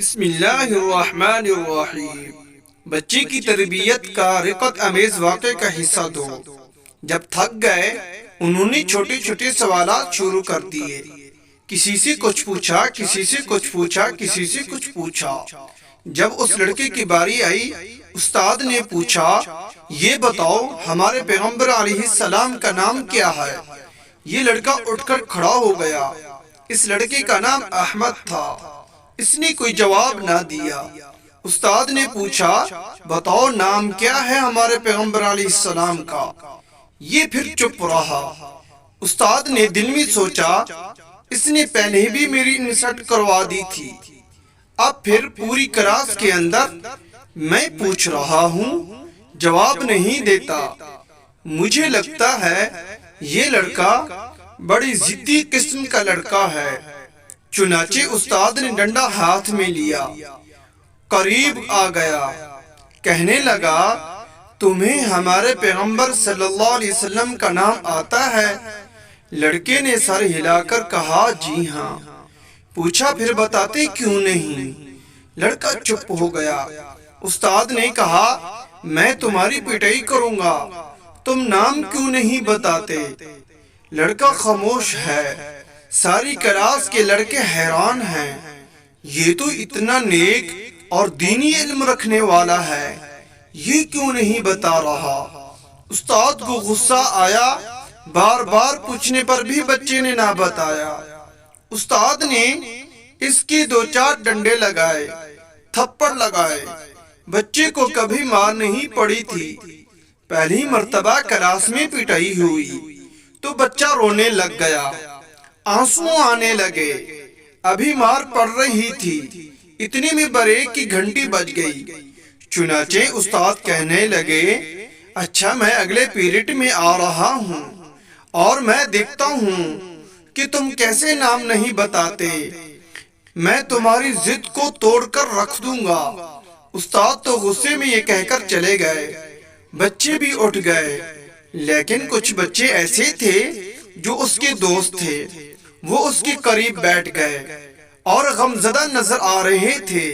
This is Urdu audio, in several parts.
بسم اللہ الرحمن الرحیم۔ بچے کی تربیت کا رقت امیز واقعے کا حصہ دو۔ جب تھک گئے انہوں نے چھوٹے چھوٹے سوالات شروع کر دیے۔ کسی سے کچھ پوچھا، کسی سے کچھ پوچھا، کسی سے کچھ پوچھا۔ جب اس لڑکے کی باری آئی، استاد نے پوچھا، یہ بتاؤ ہمارے پیغمبر علیہ السلام کا نام کیا ہے؟ یہ لڑکا اٹھ کر کھڑا ہو گیا۔ اس لڑکے کا نام احمد تھا۔ اس نے کوئی جواب نہ دیا۔ استاد نے پوچھا، بتاؤ نام کیا ہے ہمارے پیغمبر علیہ السلام کا؟ یہ پھر چپ رہا۔ استاد نے دل میں سوچا، اس نے پہلے بھی میری انسلٹ کروا دی تھی، اب پھر پوری کلاس کے اندر میں پوچھ رہا ہوں، جواب نہیں دیتا۔ مجھے لگتا ہے یہ لڑکا بڑی ضدی قسم کا لڑکا ہے۔ چنانچہ استاد نے ڈنڈا ہاتھ میں لیا، قریب آ گیا، کہنے لگا، تمہیں ہمارے پیغمبر صلی اللہ علیہ وسلم کا نام آتا ہے؟ لڑکے نے سر ہلا کر کہا، جی ہاں۔ پوچھا، پھر بتاتے کیوں نہیں؟ لڑکا چپ ہو گیا۔ استاد نے کہا، میں تمہاری پٹائی کروں گا، تم نام کیوں نہیں بتاتے؟ لڑکا خاموش ہے۔ ساری کلاس کے لڑکے حیران ہیں، یہ تو اتنا نیک اور دینی علم رکھنے والا ہے، یہ کیوں نہیں بتا رہا؟ استاد کو غصہ آیا، بار بار پوچھنے پر بھی بچے نے نہ بتایا۔ استاد نے اس کی دو چار ڈنڈے لگائے، تھپڑ لگائے۔ بچے کو کبھی مار نہیں پڑی تھی، پہلی مرتبہ کلاس میں پٹائی ہوئی تو بچہ رونے لگ گیا، آنسو آنے لگے۔ ابھی مار پڑ رہی تھی، اتنے میں بریک کی گھنٹی بج گئی۔ چنانچہ استاد کہنے لگے، اچھا میں اگلے پیریڈ میں آ رہا ہوں اور میں دیکھتا ہوں کہ تم کیسے نام نہیں بتاتے، میں تمہاری ضد کو توڑ کر رکھ دوں گا۔ استاد تو غصے میں یہ کہہ کر چلے گئے۔ بچے بھی اٹھ گئے، لیکن کچھ بچے ایسے تھے جو اس کے دوست تھے، وہ اس کے قریب بیٹھ گئے اور غمزدہ نظر آ رہے تھے۔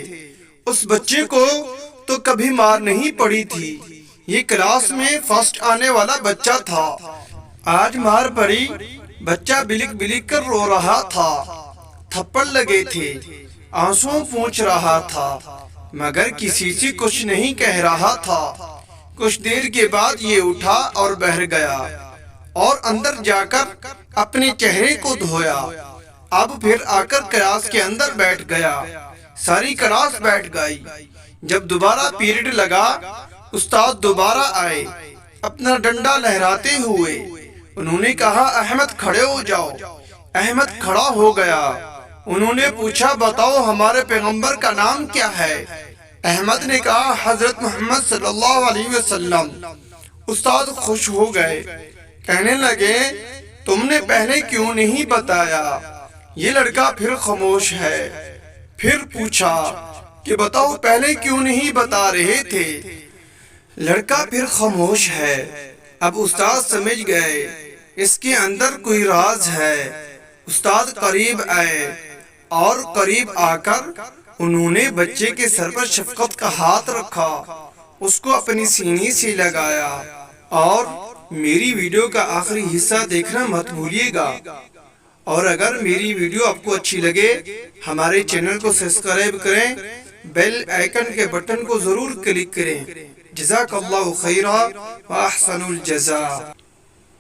اس بچے کو تو کبھی مار نہیں پڑی تھی، یہ کلاس میں فرسٹ آنے والا بچہ تھا، آج مار پڑی۔ بچہ بلک بلک کر رو رہا تھا، تھپڑ لگے تھے، آنسو پونچھ رہا تھا، مگر کسی سے کچھ نہیں کہہ رہا تھا۔ کچھ دیر کے بعد یہ اٹھا اور بہر گیا اور اندر جا کر اپنے چہرے کو دھویا۔ اب پھر آ کر کلاس کے اندر بیٹھ گیا، ساری کلاس بیٹھ گئی۔ جب دوبارہ پیریڈ لگا، استاد دوبارہ آئے، اپنا ڈنڈا لہراتے ہوئے۔ انہوں نے کہا، احمد کھڑے ہو جاؤ۔ احمد کھڑا ہو گیا۔ انہوں نے پوچھا، بتاؤ ہمارے پیغمبر کا نام کیا ہے؟ احمد نے کہا، حضرت محمد صلی اللہ علیہ وسلم۔ استاد خوش ہو گئے، کہنے لگے، تم نے پہلے کیوں نہیں بتایا؟ یہ لڑکا پھر خاموش ہے۔ پھر پوچھا کہ بتاؤ پہلے کیوں نہیں بتا رہے تھے؟ لڑکا پھر خاموش ہے۔ اب استاد سمجھ گئے اس کے اندر کوئی راز ہے۔ استاد قریب آئے اور قریب آ کر انہوں نے بچے کے سر پر شفقت کا ہاتھ رکھا، اس کو اپنی سینے سے لگایا۔ اور میری ویڈیو کا آخری حصہ دیکھنا مت بھولیے گا، اور اگر میری ویڈیو آپ کو اچھی لگے ہمارے چینل کو سبسکرائب کریں، بیل آئیکن کے بٹن کو ضرور کلک کریں۔ جزاک اللہ خیرا و احسن الجزاء۔